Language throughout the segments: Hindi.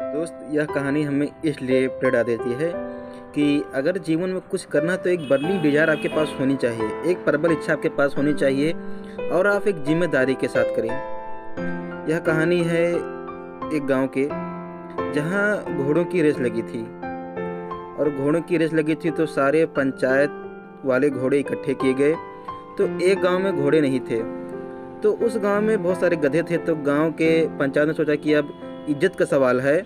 दोस्त, यह कहानी हमें इसलिए प्रेरणा देती है कि अगर जीवन में कुछ करना है तो एक बर्निंग डिजायर आपके पास होनी चाहिए, एक प्रबल इच्छा आपके पास होनी चाहिए और आप एक जिम्मेदारी के साथ करें। यह कहानी है एक गांव के, जहां घोड़ों की रेस लगी थी। और घोड़ों की रेस लगी थी तो सारे पंचायत वाले घोड़े इकट्ठे किए गए। तो एक गांव में घोड़े नहीं थे, तो उस गांव में बहुत सारे गधे थे। तो गांव के पंचायत ने सोचा कि अब इज्जत का सवाल है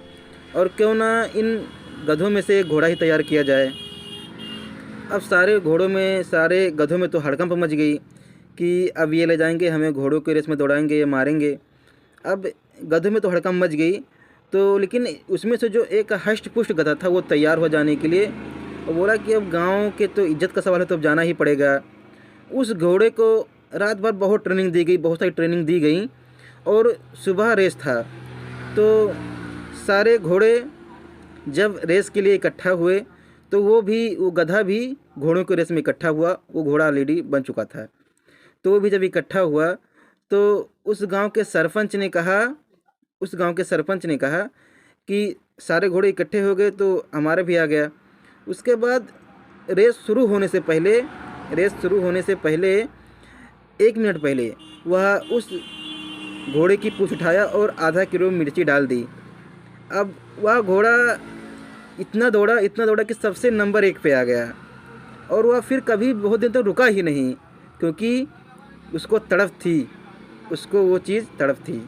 और क्यों ना इन गधों में से एक घोड़ा ही तैयार किया जाए। अब सारे गधों में तो हड़कंप मच गई कि अब ये ले जाएंगे, हमें घोड़ों के रेस में दौड़ाएंगे, ये मारेंगे। अब गधों में तो हड़कंप मच गई, तो लेकिन उसमें से जो एक हष्ट पुष्ट गधा था वो तैयार हो जाने के लिए और बोला कि अब गांव के तो इज्जत का सवाल है तो अब जाना ही पड़ेगा। उस घोड़े को रात भर बहुत ट्रेनिंग दी गई, बहुत सारी ट्रेनिंग दी गई और सुबह रेस था। तो सारे घोड़े जब रेस के लिए इकट्ठा हुए तो वो गधा भी घोड़ों के रेस में इकट्ठा हुआ। वो घोड़ा ऑलरेडी बन चुका था। तो वो भी जब इकट्ठा हुआ तो उस गांव के सरपंच ने कहा कि सारे घोड़े इकट्ठे हो गए तो हमारा भी आ गया। उसके बाद रेस शुरू होने से पहले 1 मिनट पहले वह उस घोड़े की पूँछ उठाया और आधा किलो मिर्ची डाल दी। अब वह घोड़ा इतना दौड़ा कि सबसे नंबर 1 पे आ गया और वह फिर कभी बहुत दिन तक रुका ही नहीं, क्योंकि उसको वो चीज़ तड़प थी।